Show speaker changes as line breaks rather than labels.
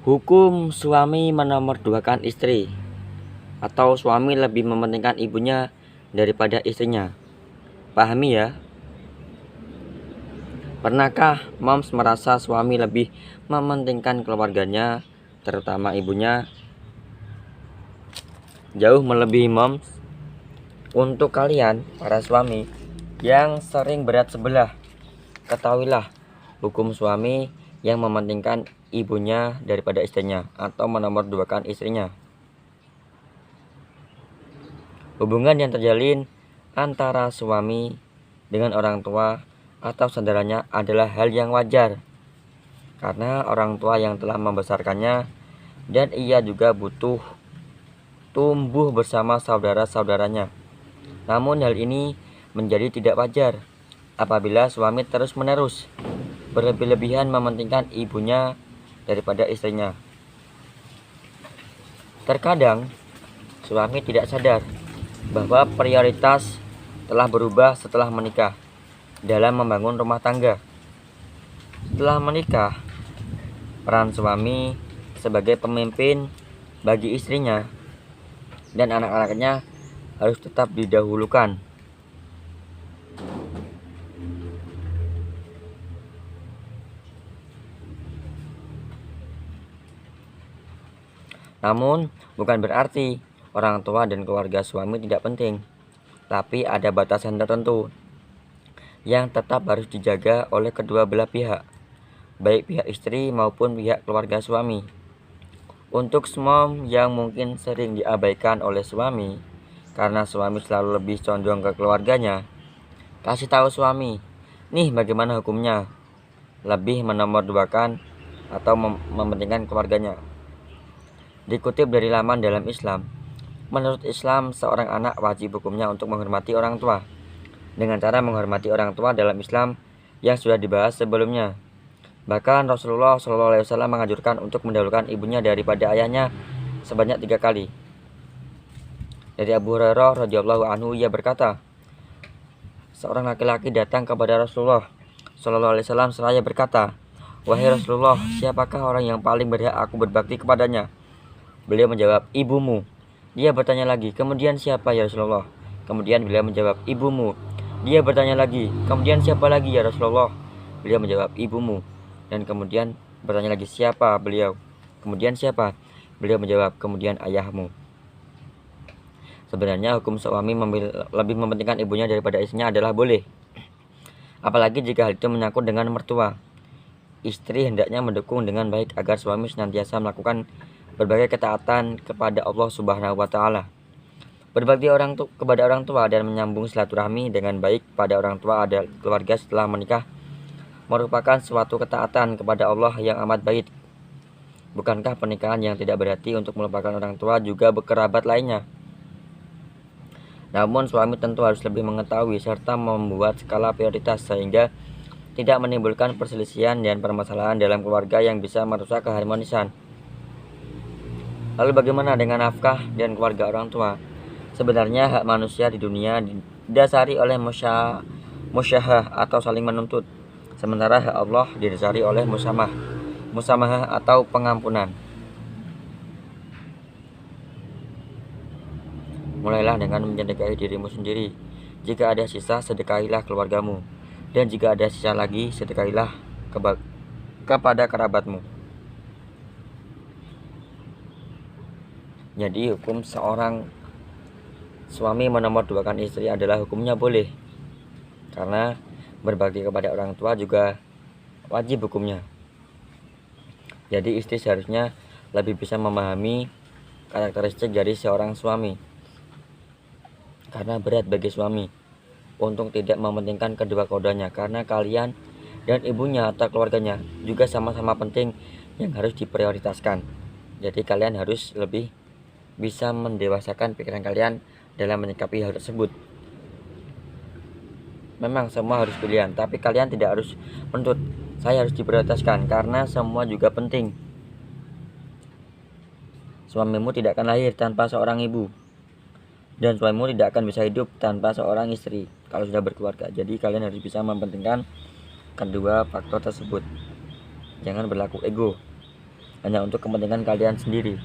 Hukum suami menomorduakan istri, atau suami lebih mementingkan ibunya daripada istrinya. Pahami ya. Pernahkah moms merasa suami lebih mementingkan keluarganya, terutama ibunya, jauh melebihi moms? Untuk kalian, para suami yang sering berat sebelah, ketahuilah hukum suami yang mementingkan ibunya daripada istrinya atau menomorduakan istrinya. Hubungan yang terjalin antara suami dengan orang tua atau saudaranya adalah hal yang wajar, karena orang tua yang telah membesarkannya dan ia juga butuh tumbuh bersama saudara-saudaranya. Namun hal ini menjadi tidak wajar apabila suami terus-menerus berlebih-lebihan mementingkan ibunya daripada istrinya. Terkadang suami tidak sadar bahwa prioritas telah berubah setelah menikah dalam membangun rumah tangga. Setelah menikah, peran suami sebagai pemimpin bagi istrinya dan anak-anaknya harus tetap didahulukan. Namun, bukan berarti orang tua dan keluarga suami tidak penting, tapi ada batasan tertentu yang tetap harus dijaga oleh kedua belah pihak, baik pihak istri maupun pihak keluarga suami. Untuk mom yang mungkin sering diabaikan oleh suami, karena suami selalu lebih condong ke keluarganya, kasih tahu suami, nih bagaimana hukumnya, lebih menomorduakan atau mementingkan keluarganya. Dikutip dari laman dalam Islam, menurut Islam seorang anak wajib hukumnya untuk menghormati orang tua, dengan cara menghormati orang tua dalam Islam yang sudah dibahas sebelumnya. Bahkan Rasulullah SAW menganjurkan untuk mendahulukan ibunya daripada ayahnya sebanyak 3 kali. Dari Abu Hurairah radhiyallahu anhu, ia berkata, seorang laki-laki datang kepada Rasulullah SAW seraya berkata, wahai Rasulullah, siapakah orang yang paling berhak aku berbakti kepadanya? Beliau menjawab, ibumu. Dia bertanya lagi, kemudian siapa ya Rasulullah? Kemudian beliau menjawab, ibumu. Dia bertanya lagi, kemudian siapa lagi ya Rasulullah? Beliau menjawab, ibumu. Dan kemudian bertanya lagi, siapa? Beliau. Kemudian siapa? Beliau menjawab, kemudian ayahmu. Sebenarnya hukum suami lebih mementingkan ibunya daripada istrinya adalah boleh, apalagi jika hal itu menyangkut dengan mertua. Istri hendaknya mendukung dengan baik agar suami senantiasa melakukan berbagai ketaatan kepada Allah Subhanahu wa Ta'ala. Berbakti kepada orang tua dan menyambung silaturahmi dengan baik pada orang tua dan keluarga setelah menikah merupakan suatu ketaatan kepada Allah yang amat baik. Bukankah pernikahan yang tidak berarti untuk melupakan orang tua juga berkerabat lainnya? Namun suami tentu harus lebih mengetahui serta membuat skala prioritas sehingga tidak menimbulkan perselisihan dan permasalahan dalam keluarga yang bisa merusak keharmonisan. Lalu bagaimana dengan nafkah dan keluarga orang tua? Sebenarnya hak manusia di dunia didasari oleh musyahah atau saling menuntut, sementara hak Allah didasari oleh musamahah atau pengampunan. Mulailah dengan mensedekahi dirimu sendiri. Jika ada sisa, sedekahilah keluargamu. Dan jika ada sisa lagi, sedekahilah kepada kerabatmu. Jadi hukum seorang suami menomorduakan istri adalah hukumnya boleh, karena berbakti kepada orang tua juga wajib hukumnya. Jadi istri seharusnya lebih bisa memahami karakteristik dari seorang suami, karena berat bagi suami untuk tidak mementingkan kedua keduanya, karena kalian dan ibunya atau keluarganya juga sama-sama penting yang harus diprioritaskan. Jadi kalian harus lebih bisa mendewasakan pikiran kalian dalam menyikapi hal tersebut. Memang semua harus pilihan, tapi kalian tidak harus menuntut saya harus diprioritaskan, karena semua juga penting. Suamimu tidak akan lahir tanpa seorang ibu, dan suamimu tidak akan bisa hidup tanpa seorang istri kalau sudah berkeluarga. Jadi kalian harus bisa mementingkan kedua faktor tersebut. Jangan berlaku ego. hanya untuk kepentingan kalian sendiri.